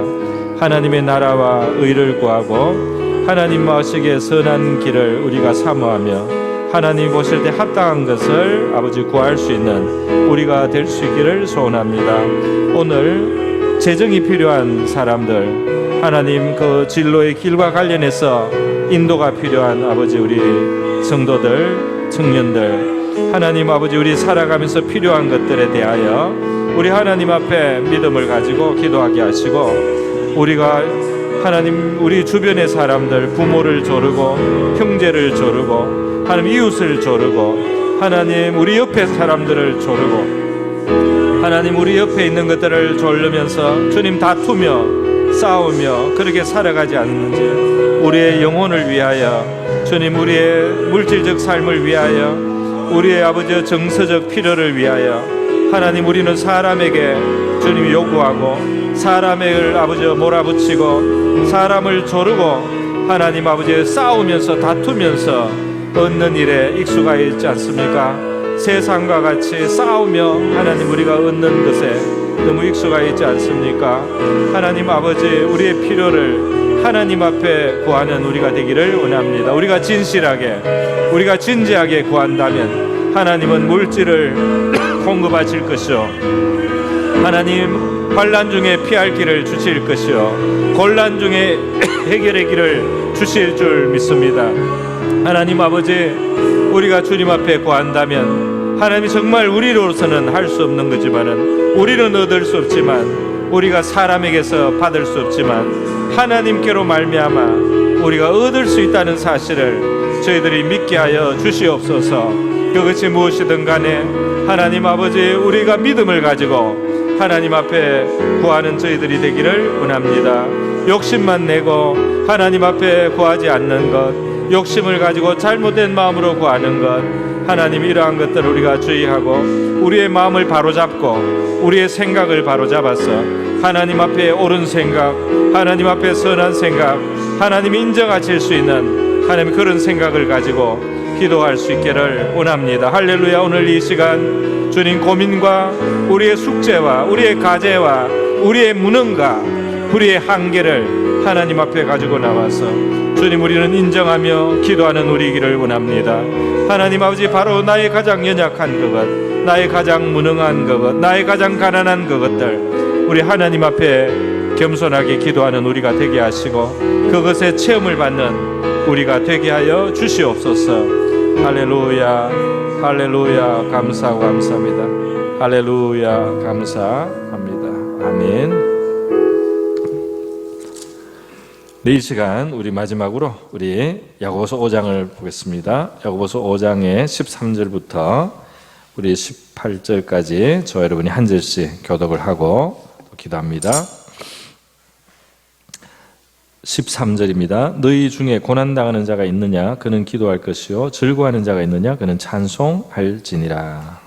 하나님의 나라와 의를 구하고 하나님 보시기에 선한 길을 우리가 사모하며 하나님 보실 때 합당한 것을 아버지 구할 수 있는 우리가 될 수 있기를 소원합니다. 오늘 재정이 필요한 사람들, 하나님 그 진로의 길과 관련해서 인도가 필요한 아버지 우리 성도들, 청년들, 하나님 아버지 우리 살아가면서 필요한 것들에 대하여 우리 하나님 앞에 믿음을 가지고 기도하게 하시고, 우리가 하나님 우리 주변의 사람들, 부모를 조르고 형제를 조르고 하나님 이웃을 조르고 하나님 우리 옆에 사람들을 조르고 하나님 우리 옆에 있는 것들을 조르면서 주님 다투며 싸우며 그렇게 살아가지 않는지, 우리의 영혼을 위하여 주님, 우리의 물질적 삶을 위하여, 우리의 아버지의 정서적 필요를 위하여 하나님 우리는 사람에게 주님 요구하고 사람을 아버지 몰아붙이고 사람을 조르고 하나님 아버지 싸우면서 다투면서 얻는 일에 익숙하여 있지 않습니까? 세상과 같이 싸우며 하나님 우리가 얻는 것에 너무 익숙하여 있지 않습니까? 하나님 아버지, 우리의 필요를 하나님 앞에 구하는 우리가 되기를 원합니다. 우리가 진실하게, 우리가 진지하게 구한다면 하나님은 물질을 공급하실 것이요, 하나님 환난 중에 피할 길을 주실 것이요, 곤란 중에 해결의 길을 주실 줄 믿습니다. 하나님 아버지, 우리가 주님 앞에 구한다면 하나님이 정말 우리로서는 할 수 없는 거지만은, 우리는 얻을 수 없지만, 우리가 사람에게서 받을 수 없지만 하나님께로 말미암아 우리가 얻을 수 있다는 사실을 저희들이 믿게 하여 주시옵소서. 그것이 무엇이든 간에 하나님 아버지, 우리가 믿음을 가지고 하나님 앞에 구하는 저희들이 되기를 원합니다. 욕심만 내고 하나님 앞에 구하지 않는 것, 욕심을 가지고 잘못된 마음으로 구하는 것, 하나님 이러한 것들을 우리가 주의하고 우리의 마음을 바로잡고 우리의 생각을 바로잡아서 하나님 앞에 옳은 생각, 하나님 앞에 선한 생각, 하나님이 인정하실 수 있는 하나님 그런 생각을 가지고 기도할 수 있기를 원합니다. 할렐루야. 오늘 이 시간 주님 고민과 우리의 숙제와 우리의 과제와 우리의 무능과 우리의 한계를 하나님 앞에 가지고 나와서 주님, 우리는 인정하며 기도하는 우리이기를 원합니다. 하나님 아버지, 바로 나의 가장 연약한 그것, 나의 가장 무능한 그것, 나의 가장 가난한 그것들 우리 하나님 앞에 겸손하게 기도하는 우리가 되게 하시고 그것에 체험을 받는 우리가 되게 하여 주시옵소서. 할렐루야, 할렐루야. 감사하고 감사합니다. 할렐루야, 감사합니다. 아멘. 네, 이 시간 우리 마지막으로 우리 야고보서 5장을 보겠습니다. 야고보서 5장의 13절부터 우리 18절까지 저 여러분이 한 절씩 교독을 하고 기도합니다. 13절입니다. 너희 중에 고난당하는 자가 있느냐? 그는 기도할 것이요. 즐거워하는 자가 있느냐? 그는 찬송할지니라.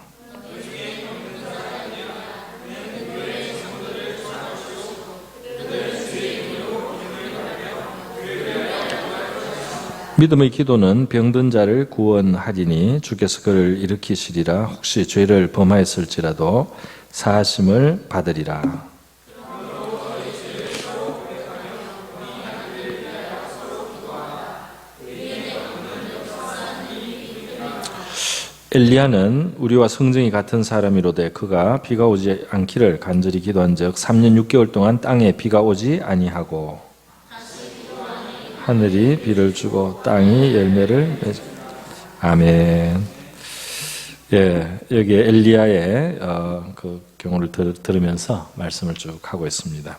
믿음의 기도는 병든 자를 구원하리니 주께서 그를 일으키시리라. 혹시 죄를 범하였을지라도 사하심을 받으리라. 엘리야는 우리와 성정이 같은 사람이로되 그가 비가 오지 않기를 간절히 기도한즉 3년 6개월 동안 땅에 비가 오지 아니하고 하늘이 비를 주고 땅이 열매를 맺어. 아멘. 예, 여기 엘리야의 그 경우를 들으면서 말씀을 쭉 하고 있습니다.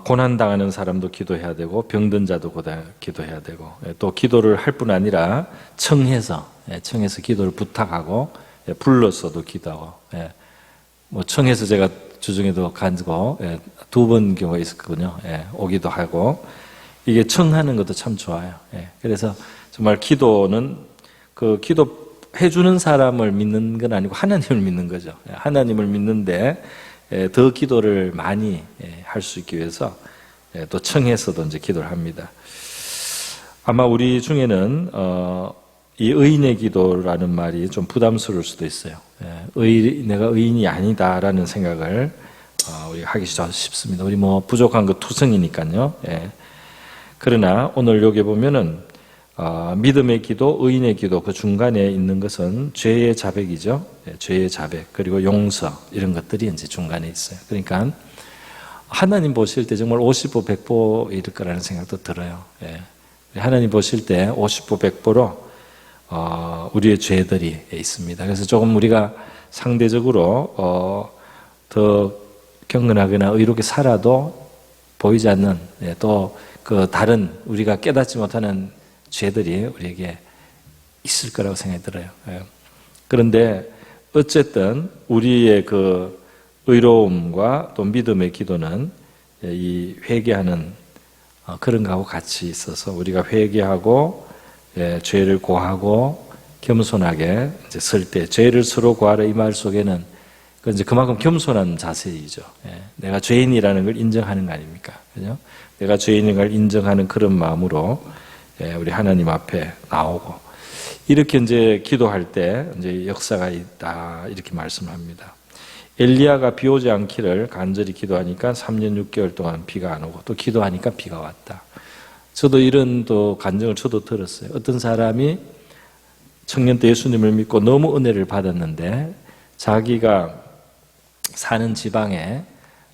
고난 당하는 사람도 기도해야 되고 병든 자도 기도해야 되고 또 기도를 할 뿐 아니라 청해서 기도를 부탁하고 불러서도 기도하고 뭐 청해서 제가 주중에도 가지고 2번 경우가 있었거든요. 오기도 하고 이게 청하는 것도 참 좋아요. 그래서 정말 기도는 그 기도해 주는 사람을 믿는 건 아니고 하나님을 믿는 거죠. 하나님을 믿는데 더 기도를 많이 할 수 있기 위해서 또 청해서도 이제 기도를 합니다. 아마 우리 중에는 이 의인의 기도라는 말이 좀 부담스러울 수도 있어요. 내가 의인이 아니다라는 생각을 우리가 하기 쉽습니다. 우리 뭐 부족한 거 투성이니까요. 그러나 오늘 여기 보면은 믿음의 기도, 의인의 기도 그 중간에 있는 것은 죄의 자백이죠. 죄의 자백 그리고 용서 이런 것들이 이제 중간에 있어요. 그러니까 하나님 보실 때 정말 50보 100보일 거라는 생각도 들어요. 하나님 보실 때 50보 100보로 우리의 죄들이 있습니다. 그래서 조금 우리가 상대적으로 더 경건하거나 의롭게 살아도 보이지 않는 또 그 다른 우리가 깨닫지 못하는 죄들이 우리에게 있을 거라고 생각이 들어요. 그런데 어쨌든 우리의 그 의로움과 또 믿음의 기도는 이 회개하는 그런 거하고 같이 있어서 우리가 회개하고 죄를 고하고 겸손하게 이제 설 때 죄를 서로 고하라 이 말 속에는 그 이제 그만큼 겸손한 자세이죠. 내가 죄인이라는 걸 인정하는 거 아닙니까? 그죠? 내가 죄인인 걸 인정하는 그런 마음으로 우리 하나님 앞에 나오고 이렇게 이제 기도할 때 이제 역사가 있다 이렇게 말씀합니다. 엘리야가 비 오지 않기를 간절히 기도하니까 3년 6개월 동안 비가 안 오고 또 기도하니까 비가 왔다. 저도 이런 또 간증을 저도 들었어요. 어떤 사람이 청년 때 예수님을 믿고 너무 은혜를 받았는데 자기가 사는 지방에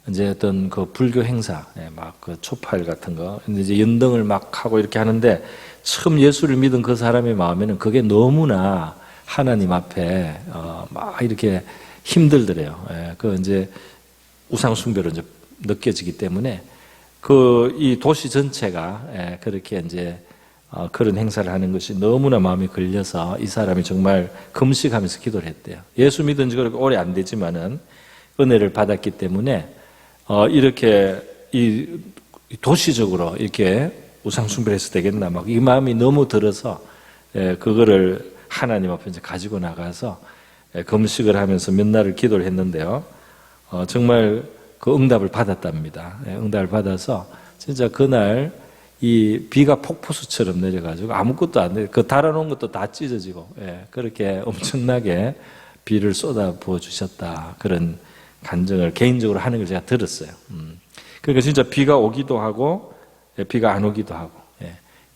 이제 어떤 그 불교 행사, 막 그 초파일 같은 거, 이제 연등을 막 하고 이렇게 하는데 처음 예수를 믿은 그 사람의 마음에는 그게 너무나 하나님 앞에 막 이렇게 힘들더래요. 그 이제 우상숭배로 이제 느껴지기 때문에 그 이 도시 전체가 그렇게 이제 그런 행사를 하는 것이 너무나 마음에 걸려서 이 사람이 정말 금식하면서 기도를 했대요. 예수 믿은 지 그렇게 오래 안 되지만은 은혜를 받았기 때문에 이렇게 이 도시적으로 이렇게 우상숭배를 해서 되겠나 막 이 마음이 너무 들어서 그거를 하나님 앞에 이제 가지고 나가서 금식을 하면서 몇 날을 기도를 했는데요. 정말 그 응답을 받았답니다. 응답을 받아서 진짜 그날 이 비가 폭포수처럼 내려가지고 아무것도 안 돼. 그 달아놓은 것도 다 찢어지고 그렇게 엄청나게 비를 쏟아 부어 주셨다. 그런 간증을 개인적으로 하는 걸 제가 들었어요. 그러니까 진짜 비가 오기도 하고 비가 안 오기도 하고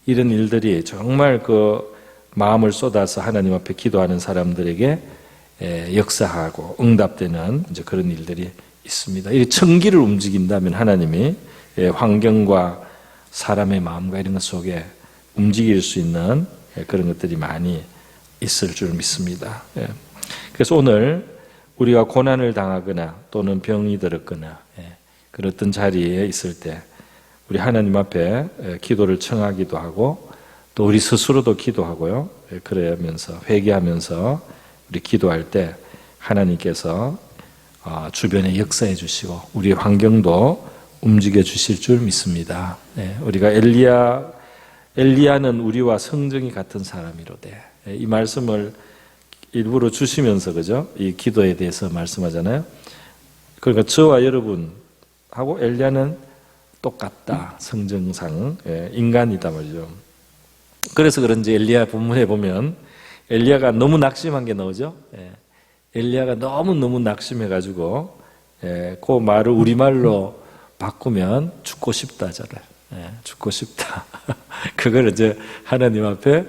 이런 일들이 정말 그 마음을 쏟아서 하나님 앞에 기도하는 사람들에게 역사하고 응답되는 이제 그런 일들이 있습니다. 이 천기를 움직인다면 하나님이 환경과 사람의 마음과 이런 것 속에 움직일 수 있는 그런 것들이 많이 있을 줄 믿습니다. 그래서 오늘 우리가 고난을 당하거나 또는 병이 들었거나 그런 어떤 자리에 있을 때 우리 하나님 앞에 기도를 청하기도 하고 또 우리 스스로도 기도하고요. 그러면서 회개하면서 우리 기도할 때 하나님께서 주변에 역사해 주시고 우리의 환경도 움직여 주실 줄 믿습니다. 우리가 엘리야는 우리와 성정이 같은 사람이로되, 이 말씀을 일부러 주시면서 그죠? 이 기도에 대해서 말씀하잖아요. 그러니까 저와 여러분하고 엘리야는 똑같다. 성정상 인간이다 말이죠. 그래서 그런지 엘리야 본문에 보면 엘리야가 너무 낙심한 게 나오죠. 엘리야가 너무 낙심해가지고 그 말을 우리말로 바꾸면 죽고 싶다잖아요. 죽고 싶다. 그걸 이제 하나님 앞에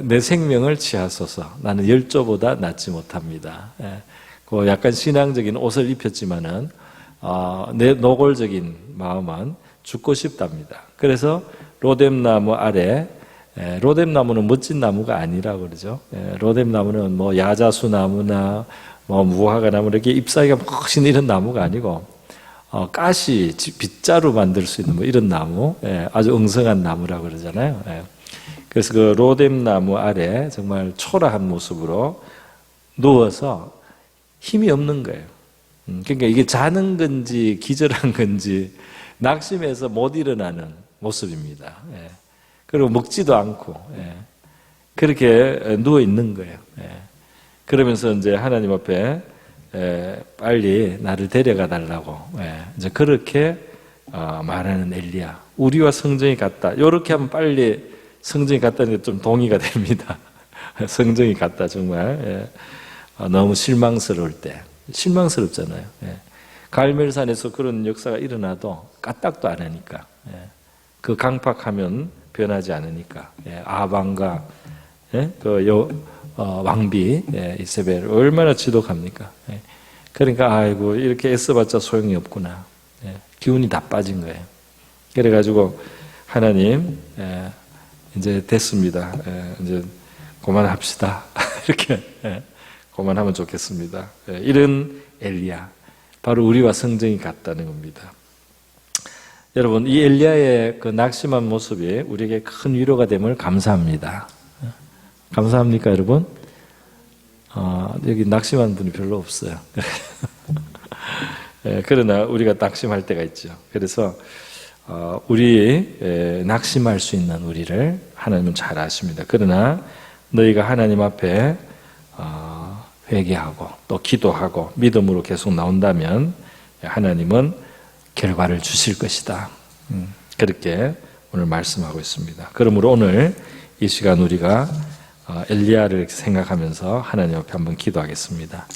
내 생명을 취하소서. 나는 열조보다 낫지 못합니다. 그 약간 신앙적인 옷을 입혔지만은 내 노골적인 마음은 죽고 싶답니다. 그래서 로뎀나무 아래, 로뎀나무는 멋진 나무가 아니라고 그러죠. 로뎀나무는 뭐 야자수 나무나 뭐 무화과 나무 이렇게 잎사귀가 멋진 이런 나무가 아니고 가시, 빗자루 만들 수 있는 뭐 이런 나무, 아주 엉성한 나무라고 그러잖아요. 그래서 그 로뎀나무 아래 정말 초라한 모습으로 누워서 힘이 없는 거예요. 그러니까 이게 자는 건지 기절한 건지 낙심해서 못 일어나는 모습입니다. 그리고 먹지도 않고 그렇게 누워 있는 거예요. 그러면서 이제 하나님 앞에 빨리 나를 데려가 달라고 이제 그렇게 말하는 엘리야. 우리와 성정이 같다. 이렇게 하면 빨리 성정이 같다는 게 좀 동의가 됩니다. 성정이 같다 정말. 너무 실망스러울 때. 실망스럽잖아요. 갈멜산에서 그런 역사가 일어나도 까딱도 안 하니까. 그 강팍하면 변하지 않으니까. 아방과 그 왕비 이세벨 얼마나 지독합니까? 그러니까 아이고 이렇게 애써봤자 소용이 없구나. 기운이 다 빠진 거예요. 그래가지고 하나님 이제 됐습니다. 이제 그만합시다. 이렇게 그만하면 좋겠습니다. 이런 엘리야 바로 우리와 성정이 같다는 겁니다. 여러분 이 엘리야의 그 낙심한 모습이 우리에게 큰 위로가 됨을 감사합니다. 감사합니까 여러분? 여기 낙심한 분이 별로 없어요. 그러나 우리가 낙심할 때가 있죠. 그래서 우리 낙심할 수 있는 우리를 하나님은 잘 아십니다. 그러나 너희가 하나님 앞에 회개하고 또 기도하고 믿음으로 계속 나온다면 하나님은 결과를 주실 것이다. 그렇게 오늘 말씀하고 있습니다. 그러므로 오늘 이 시간 우리가 엘리야를 생각하면서 하나님 앞에 한번 기도하겠습니다.